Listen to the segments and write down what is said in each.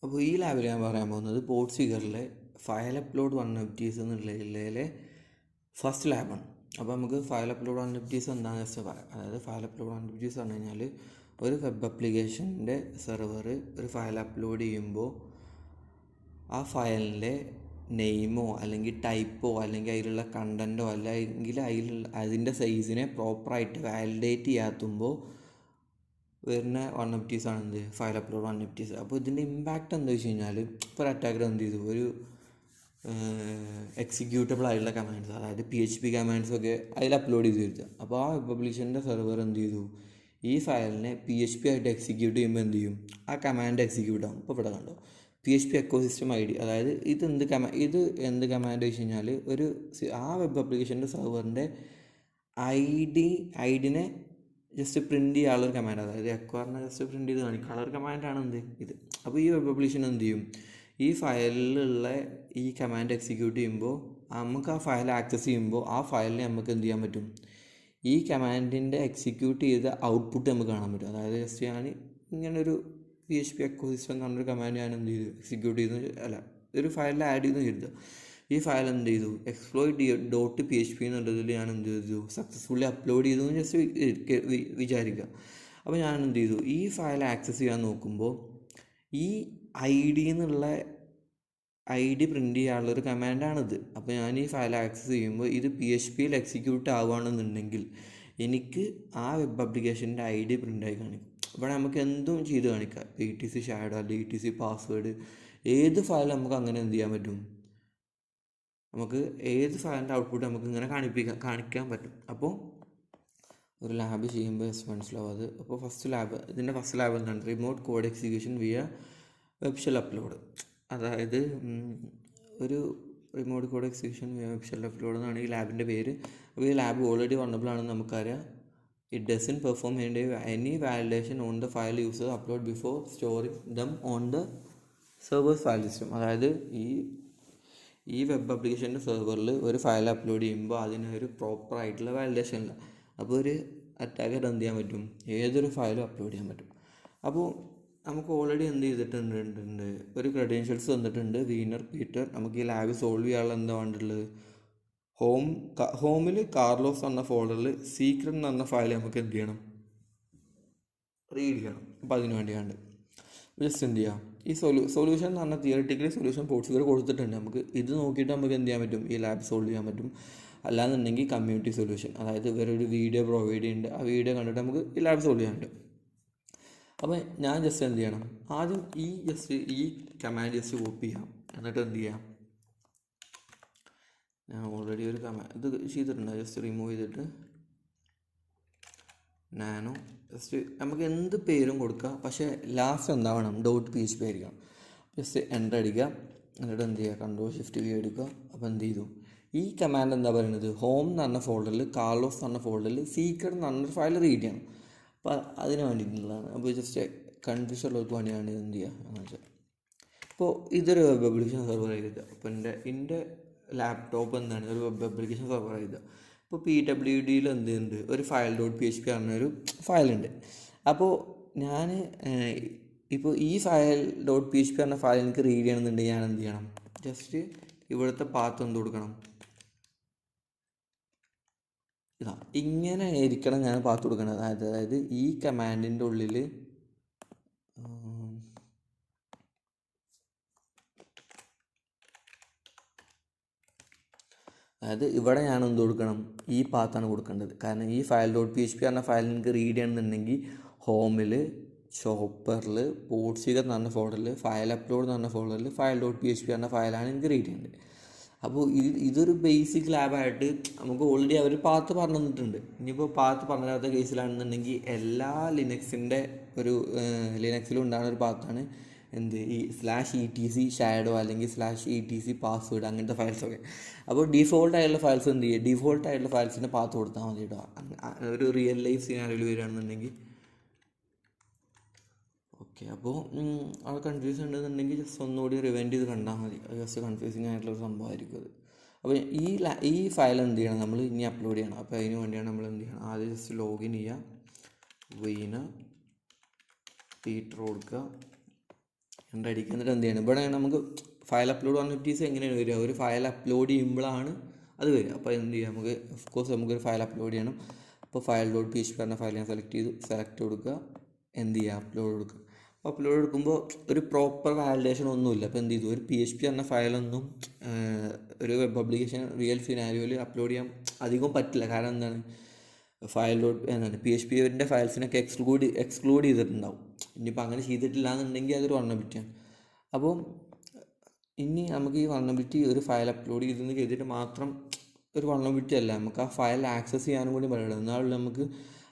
അപ്പോൾ ഈ ലാബിൽ ഞാൻ പറയാൻ പോകുന്നത് പോർട്ട്ഫിഗറിലെ ഫയൽ അപ്ലോഡ് വൾനറബിലിറ്റീസ് എന്നുള്ളതിലെ ഫസ്റ്റ് ലാബാണ്. അപ്പോൾ നമുക്ക് ഫയൽ അപ്ലോഡ് വൾനറബിലിറ്റീസ് എന്താണെന്ന് വെച്ചാൽ പറയാം. അതായത് ഫയൽ അപ്ലോഡ് വൾനറബിലിറ്റീസ് പറഞ്ഞു കഴിഞ്ഞാൽ ഒരു വെബ് ആപ്ലിക്കേഷൻ്റെ സെർവർ ഒരു ഫയൽ അപ്ലോഡ് ചെയ്യുമ്പോൾ ആ ഫയലിൻ്റെ നെയിമോ അല്ലെങ്കിൽ ടൈപ്പോ അല്ലെങ്കിൽ അതിലുള്ള കണ്ടൻറ്റോ അല്ലെങ്കിൽ അതിൻ്റെ സൈസിനെ പ്രോപ്പറായിട്ട് വാലിഡേറ്റ് ചെയ്യാത്തുമ്പോൾ വരുന്ന വൾനറബിലിറ്റീസാണ് എന്ത് ഫയൽ അപ്ലോഡ് വൾനറബിലിറ്റീസ്. അപ്പോൾ ഇതിൻ്റെ ഇമ്പാക്റ്റ് എന്താ വെച്ച് കഴിഞ്ഞാൽ ഇപ്പോൾ ഒരു അറ്റാക്കർ എന്ത് ചെയ്തു, ഒരു എക്സിക്യൂട്ടബിൾ ആയിട്ടുള്ള കമാൻഡ്സ്, അതായത് PHP കമാൻഡ്സ് ഒക്കെ അതിൽ അപ്ലോഡ് ചെയ്ത് വരുത്തുക. അപ്പോൾ ആ വെബ് ആപ്ലിക്കേഷൻ്റെ സെർവർ എന്ത് ചെയ്തു, ഈ ഫയലിനെ PHP ആയിട്ട് എക്സിക്യൂട്ട് ചെയ്യുമ്പോൾ എന്ത് ചെയ്യും, ആ കമാൻഡ് എക്സിക്യൂട്ട് ആകും. ഇപ്പോൾ ഇവിടെ കണ്ടോ PHP എക്കോസിസ്റ്റം ID, അതായത് ഇത് എന്ത് കമാൻഡ് വെച്ച് കഴിഞ്ഞാൽ ആ വെബ് ആപ്ലിക്കേഷൻ്റെ സെർവറിൻ്റെ ഐഡിനെ ജസ്റ്റ് പ്രിൻറ്റ് ചെയ്യാനുള്ളൊരു കമാൻഡ്, അതായത് എക്വയറിനെ ജസ്റ്റ് പ്രിൻറ്റ് ചെയ്ത് കാണിക്കാനുള്ള കമാൻഡാണ് ഇത്. അപ്പോൾ ഈ വെബ് ആപ്ലിക്കേഷൻ എന്ത് ചെയ്യും, ഈ ഫയലിലുള്ള ഈ കമാൻഡ് എക്സിക്യൂട്ട് ചെയ്യുമ്പോൾ നമുക്ക് ആ ഫയൽ ആക്സസ് ചെയ്യുമ്പോൾ ആ ഫയലിനെ നമുക്ക് എന്ത് ചെയ്യാൻ പറ്റും, ഈ കമാൻഡിൻ്റെ എക്സിക്യൂട്ട് ചെയ്ത ഔട്ട്പുട്ട് നമുക്ക് കാണാൻ പറ്റും. അതായത് ജസ്റ്റ് ഞാൻ ഇങ്ങനൊരു PHP എക്കോസിസ്റ്റം എന്ന് പറഞ്ഞൊരു കമാൻഡ് ഞാൻ എന്ത് ചെയ്തു, എക്സിക്യൂട്ട് ചെയ്തു ഒരു ഫയലിൽ ആഡ് ചെയ്തെന്ന് കരുതുക. ഈ ഫയൽ എന്ത് ചെയ്തു, exploit.php എന്നുള്ളതിൽ ഞാൻ എന്ത് ചെയ്തു, സക്സസ്ഫുള്ളി അപ്ലോഡ് ചെയ്തു എന്ന് ജസ്റ്റ് വിചാരിക്കുക. അപ്പോൾ ഞാൻ എന്ത് ചെയ്തു, ഈ ഫയൽ ആക്സസ് ചെയ്യാൻ നോക്കുമ്പോൾ ഈ എന്നുള്ള ID പ്രിൻറ്റ് ചെയ്യാനുള്ളൊരു കമാൻഡാണിത്. അപ്പോൾ ഞാൻ ഈ ഫയൽ ആക്സസ് ചെയ്യുമ്പോൾ ഇത് PHPയിൽ എക്സിക്യൂട്ട് ആവുകയാണെന്നുണ്ടെങ്കിൽ എനിക്ക് ആ വെബ് ആപ്ലിക്കേഷൻ്റെ ID പ്രിൻ്റായി കാണിക്കും. ഇവിടെ നമുക്ക് എന്തും ചെയ്ത് കാണിക്കാം, ETC ഷാഡോ അല്ലെങ്കിൽ ETC പാസ്വേഡ്, ഏത് ഫയൽ നമുക്ക് അങ്ങനെ എന്ത് ചെയ്യാൻ പറ്റും, നമുക്ക് ഏത് ഫയലിൻ്റെ ഔട്ട്പുട്ട് നമുക്ക് ഇങ്ങനെ കാണിക്കാൻ പറ്റും. അപ്പോൾ ഒരു ലാബ് ചെയ്യുമ്പോൾ മനസ്സിലാവും അത്. അപ്പോൾ ഇതിൻ്റെ ഫസ്റ്റ് ലാബ് എന്താണ്, remote code execution via web shell upload. അതായത് ഒരു remote code execution via web shell upload എന്നാണ് ഈ ലാബിൻ്റെ പേര്. അപ്പോൾ ഈ ലാബ് ഓൾറെഡി വന്നബിൾ ആണെന്ന് നമുക്കറിയാം. It doesn't perform any validation on the file user upload before storing them on the servers file system. അതായത് ഈ വെബ് ആപ്ലിക്കേഷൻ്റെ സെർവറിൽ ഒരു ഫയൽ അപ്ലോഡ് ചെയ്യുമ്പോൾ അതിനൊരു പ്രോപ്പറായിട്ടുള്ള വാലിഡേഷൻ ഇല്ല. അപ്പോൾ ഒരു അറ്റാക്കർ എന്ത് ചെയ്യാൻ പറ്റും, ഏതൊരു ഫയലും അപ്ലോഡ് ചെയ്യാൻ പറ്റും. അപ്പോൾ നമുക്ക് ഓൾറെഡി എന്ത് ചെയ്തിട്ടുണ്ട്, ഒരു ക്രെഡൻഷ്യൽസ് തന്നിട്ടുണ്ട്, വീനർ പീറ്റർ. നമുക്ക് ഈ ലാബ് സോൾവ് ചെയ്യാനുള്ള എന്താ വേണ്ടിയുള്ളത്, ഹോമിൽ കാർലോസ് എന്ന ഫോൾഡറിൽ സീക്രട്ട് എന്ന് പറഞ്ഞ ഫയൽ നമുക്ക് എന്ത് ചെയ്യണം, റീഡ് ചെയ്യണം. അപ്പോൾ അതിന് വേണ്ടിയാണ് ജസ്റ്റ് എന്ത് ചെയ്യാം, ഈ സൊല്യൂഷൻ എന്ന് പറഞ്ഞാൽ തിയറിറ്റിക്കലി സൊല്യൂഷൻ പോർട്ട്ഫിഗർ കൊടുത്തിട്ടുണ്ട്. നമുക്ക് ഇത് നോക്കിയിട്ട് നമുക്ക് എന്ത് ചെയ്യാൻ പറ്റും, ഈ ലാബ് സോൾവ് ചെയ്യാൻ പറ്റും. അല്ലാന്നുണ്ടെങ്കിൽ കമ്മ്യൂണിറ്റി സൊല്യൂഷൻ, അതായത് ഇവരൊരു വീഡിയോ പ്രൊവൈഡ് ചെയ്യുന്നുണ്ട്, ആ വീഡിയോ കണ്ടിട്ട് നമുക്ക് ഈ ലാബ് സോൾവ് ചെയ്യാൻ പറ്റും. അപ്പോൾ ഞാൻ ജസ്റ്റ് എന്ത് ചെയ്യണം, ആദ്യം ഈ കമാൻഡ് ജസ്റ്റ് കോപ്പി ചെയ്യാം. എന്നിട്ട് എന്ത് ചെയ്യാം, ഞാൻ ഓൾറെഡി ഒരു ഇത് ചെയ്തിട്ടുണ്ട്, ജസ്റ്റ് റിമൂവ് ചെയ്തിട്ട് നാനോ ജസ്റ്റ് നമുക്ക് എന്ത് പേരും കൊടുക്കുക, പക്ഷേ ലാസ്റ്റ് എന്താവണം, .php ആയിരിക്കണം. ജസ്റ്റ് എൻ്റർ അടിക്കുക. എന്നിട്ട് എന്ത് ചെയ്യുക, Ctrl+Shift+V എടുക്കുക. അപ്പോൾ എന്ത് ചെയ്തു, ഈ കമാൻഡ് എന്താ പറയുന്നത്, ഹോം എന്ന് പറഞ്ഞ ഫോൾഡറിൽ കാർലോസ് എന്ന് പറഞ്ഞ ഫോൾഡറിൽ സീക്രട്ട് എന്ന് പറഞ്ഞൊരു ഫയൽ റീഡ് ചെയ്യണം. അപ്പോൾ അതിന് വേണ്ടിയിട്ടുള്ളതാണ്. അപ്പോൾ ജസ്റ്റ് കൺഫ്യൂഷൻ ഉള്ളവർക്ക് വേണ്ടിയാണ് എന്ത് ചെയ്യുക എന്ന് വെച്ചാൽ, ഇപ്പോൾ ഇതൊരു വെബ് ആപ്ലിക്കേഷൻ സെർവർ ആയിരിക്കുക. അപ്പോൾ എൻ്റെ ലാപ്ടോപ്പ് എന്താണ് ഒരു വെബ് ആപ്ലിക്കേഷൻ സെർവർ ആയിരിക്കുക. ഇപ്പോൾ PWDയിൽ എന്തുണ്ട്, ഒരു ഫയൽ .php പറഞ്ഞൊരു ഫയലുണ്ട്. അപ്പോൾ ഞാൻ ഇപ്പോൾ ഈ ഫയൽ .php പറഞ്ഞ ഫയൽ എനിക്ക് റീഡ് ചെയ്യണമെന്നുണ്ടെങ്കിൽ ഞാൻ എന്ത് ചെയ്യണം, ജസ്റ്റ് ഇവിടുത്തെ പാത്ത് എന്ത് കൊടുക്കണം, ഇങ്ങനെ ആയിരിക്കണം ഞാൻ പാത്ത് കൊടുക്കണം. അതായത് ഈ കമാൻഡിൻ്റെ ഉള്ളിൽ അതായത് ഇവിടെ ഞാൻ എന്ത് കൊടുക്കണം, ഈ പാത്താണ് കൊടുക്കേണ്ടത്. കാരണം ഈ ഫയൽ .php പറഞ്ഞ ഫയൽ എനിക്ക് റീഡ് ചെയ്യണമെന്നുണ്ടെങ്കിൽ ഹോമിൽ, ഷോപ്പറിൽ, പോർട്ട്ഫിഗർ എന്ന് പറഞ്ഞ ഫോൾഡറിൽ, ഫയൽ അപ്ലോഡ് എന്ന് പറഞ്ഞ ഫോൾഡറിൽ ഫയൽ .php പറഞ്ഞ ഫയലാണ് എനിക്ക് റീഡ് ചെയ്യേണ്ടത്. അപ്പോൾ ഇതൊരു ബേസിക് ലാബായിട്ട് നമുക്ക് ഓൾറെഡി അവർ പാത്ത് പറഞ്ഞു തന്നിട്ടുണ്ട്. ഇനിയിപ്പോൾ പാത്ത് പറഞ്ഞു തരാത്ത കേസിലാണെന്നുണ്ടെങ്കിൽ എല്ലാ ലിനക്സിലും ഉണ്ടാകുന്ന ഒരു പാത്താണ് ഈ /etc ഷാഡോ അല്ലെങ്കിൽ /etc പാസ്വേഡ് അങ്ങനത്തെ ഫയൽസൊക്കെ. അപ്പോൾ ഡിഫോൾട്ടായിട്ടുള്ള ഫയൽസ് എന്ത് ചെയ്യുക, ഡിഫോൾട്ടായിട്ടുള്ള ഫയൽസിൻ്റെ പാത്ത് കൊടുത്താൽ മതി കേട്ടോ. ഒരു റിയൽ ലൈഫ് സിനാരിയോയിൽ വരികയാണെന്നുണ്ടെങ്കിൽ ഓക്കെ. അപ്പോൾ അത് കൺഫ്യൂസ് ഉണ്ടെന്നുണ്ടെങ്കിൽ ജസ്റ്റ് ഒന്നുകൂടി റിവൈൻഡ് ചെയ്ത് കണ്ടാൽ മതി. അത് ജസ്റ്റ് കൺഫ്യൂസിങ് ആയിട്ടുള്ളൊരു സംഭവമായിരിക്കും അത്. അപ്പോൾ ഈ ഫയൽ എന്ത് ചെയ്യണം, നമ്മൾ ഇനി അപ്ലോഡ് ചെയ്യണം. അപ്പോൾ അതിന് വേണ്ടിയാണ് നമ്മൾ എന്ത് ചെയ്യണം, ആദ്യം ജസ്റ്റ് ലോഗിൻ ചെയ്യുക, വീനർ പീറ്റർ കൊടുക്കുക, എൻ്റർ അടിക്കുക. എന്നിട്ട് എന്ത് ചെയ്യണം, ഇവിടെ നമുക്ക് ഫയൽ അപ്ലോഡ് വന്നിട്ടീസ് എങ്ങനെയാണ് വരിക, ഒരു ഫയൽ അപ്ലോഡ് ചെയ്യുമ്പോഴാണ് അത് വരിക. അപ്പോൾ എന്ത് ചെയ്യുക, നമുക്ക് ഓഫ് കോഴ്സ് നമുക്കൊരു ഫയൽ അപ്ലോഡ് ചെയ്യണം. അപ്പോൾ ഫയൽ ഡോട്ട് PHP പറഞ്ഞ ഫയൽ ഞാൻ സെലക്ട് കൊടുക്കുക, എന്ത് ചെയ്യുക, അപ്ലോഡ് കൊടുക്കുക. അപ്പോൾ അപ്ലോഡ് കൊടുക്കുമ്പോൾ ഒരു പ്രോപ്പർ വാലിഡേഷൻ ഒന്നുമില്ല. അപ്പോൾ എന്ത് ചെയ്തു, ഒരു PHP എന്ന ഫയലൊന്നും ഒരു വെബ് ആപ്ലിക്കേഷൻ റിയൽ സിനാരിയോയിൽ അപ്ലോഡ് ചെയ്യാൻ അധികം പറ്റില്ല. കാരണം എന്താണ്, ഫയൽ ഡോട്ട് എന്താണ് PHPൻ്റെ ഫയൽസിനൊക്കെ എക്സ്ക്ലൂഡ് ചെയ്തിട്ടുണ്ടാവും. ഇനിയിപ്പോൾ അങ്ങനെ ചെയ്തിട്ടില്ല എന്നുണ്ടെങ്കിൽ അതൊരു വൾണറബിലിറ്റിയാണ്. അപ്പോൾ ഇനി നമുക്ക് ഈ വൾണറബിലിറ്റി ഒരു ഫയൽ അപ്ലോഡ് ചെയ്തിട്ട് മാത്രം ഒരു വൾണറബിലിറ്റി അല്ല, നമുക്ക് ആ ഫയൽ ആക്സസ് ചെയ്യാനും കൂടി പറ്റില്ല. എന്നാലും നമുക്ക്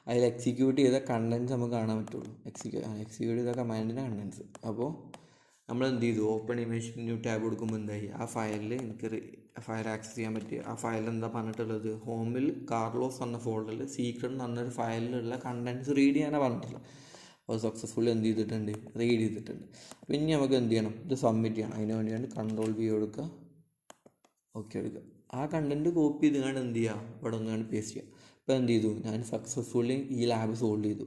അതിൽ എക്സിക്യൂട്ട് ചെയ്ത കണ്ടൻറ്റ്സ് നമുക്ക് കാണാൻ പറ്റുള്ളൂ. എക്സിക്യൂട്ട് ചെയ്ത കമാൻഡിൻ്റെ കണ്ടൻറ്റ്സ്. അപ്പോൾ നമ്മൾ എന്ത് ചെയ്തു, ഓപ്പൺ ഇമേജ് ന്യൂ ടാബ് കൊടുക്കുമ്പോൾ എന്തായി, ആ ഫയലിൽ എനിക്ക് ഫയൽ ആക്സസ് ചെയ്യാൻ പറ്റി. ആ ഫയൽ എന്താ പറഞ്ഞിട്ടുള്ളത്, ഹോമിൽ കാർലോസ് എന്ന ഫോൾഡറിൽ സീക്രട്ട് എന്ന് പറഞ്ഞൊരു ഫയലിലുള്ള കണ്ടൻറ്റ്സ് റീഡ് ചെയ്യാനാണ് പറഞ്ഞിട്ടുള്ളത്. അപ്പോൾ സക്സസ്ഫുള്ളി എന്ത് ചെയ്തിട്ടുണ്ട്, റീഡ് ചെയ്തിട്ടുണ്ട്. പിന്നെ നമുക്ക് എന്ത് ചെയ്യണം, ഇത് സബ്മിറ്റ് ചെയ്യണം. അതിന് വേണ്ടിയാണ് Ctrl+V കൊടുക്കുക, ഓക്കെ എടുക്കുക. ആ കണ്ടൻറ്റ് കോപ്പി ചെയ്തുകൊണ്ട് എന്ത് ചെയ്യുക, ഇവിടെ ഒന്നുകൊണ്ട് പേസ്റ്റ് ചെയ്യുക. ഇപ്പോൾ എന്ത് ചെയ്തു, ഞാൻ സക്സസ്ഫുള്ളി ഈ ലാബ് സോൾവ് ചെയ്തു.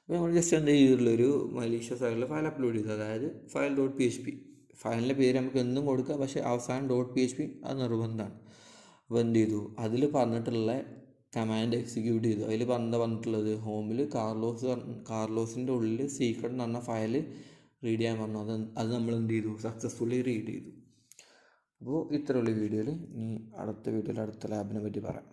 അപ്പോൾ നമ്മൾ ജസ്റ്റ് എന്ത് ചെയ്തിട്ടുള്ളൊരു മലീഷ്യസ് ആയിട്ടുള്ള ഫയൽ അപ്ലോഡ് ചെയ്തു, അതായത് ഫയൽ ഡോട്ട് PHP. ഫയലിൻ്റെ പേര് നമുക്ക് എന്തും കൊടുക്കുക, പക്ഷേ അവസാനം .php അത് നിർബന്ധമാണ്. അപ്പോൾ എന്ത് ചെയ്തു, അതിൽ പറഞ്ഞിട്ടുള്ള കമാൻഡ് എക്സിക്യൂട്ട് ചെയ്തു. അതിൽ പറഞ്ഞിട്ടുള്ളത് ഹോമിൽ കാർലോസിൻ്റെ ഉള്ളിൽ സീക്രട്ട് എന്ന് പറഞ്ഞ ഫയൽ റീഡ് ചെയ്യാൻ പറഞ്ഞു. അത് നമ്മൾ എന്ത് ചെയ്തു, സക്സസ്ഫുള്ളി റീഡ് ചെയ്തു. അപ്പോൾ ഇത്രയുള്ള വീഡിയോയിൽ, ഇനി അടുത്ത വീഡിയോയിൽ അടുത്ത ലാബിനെ പറ്റി പറയാം.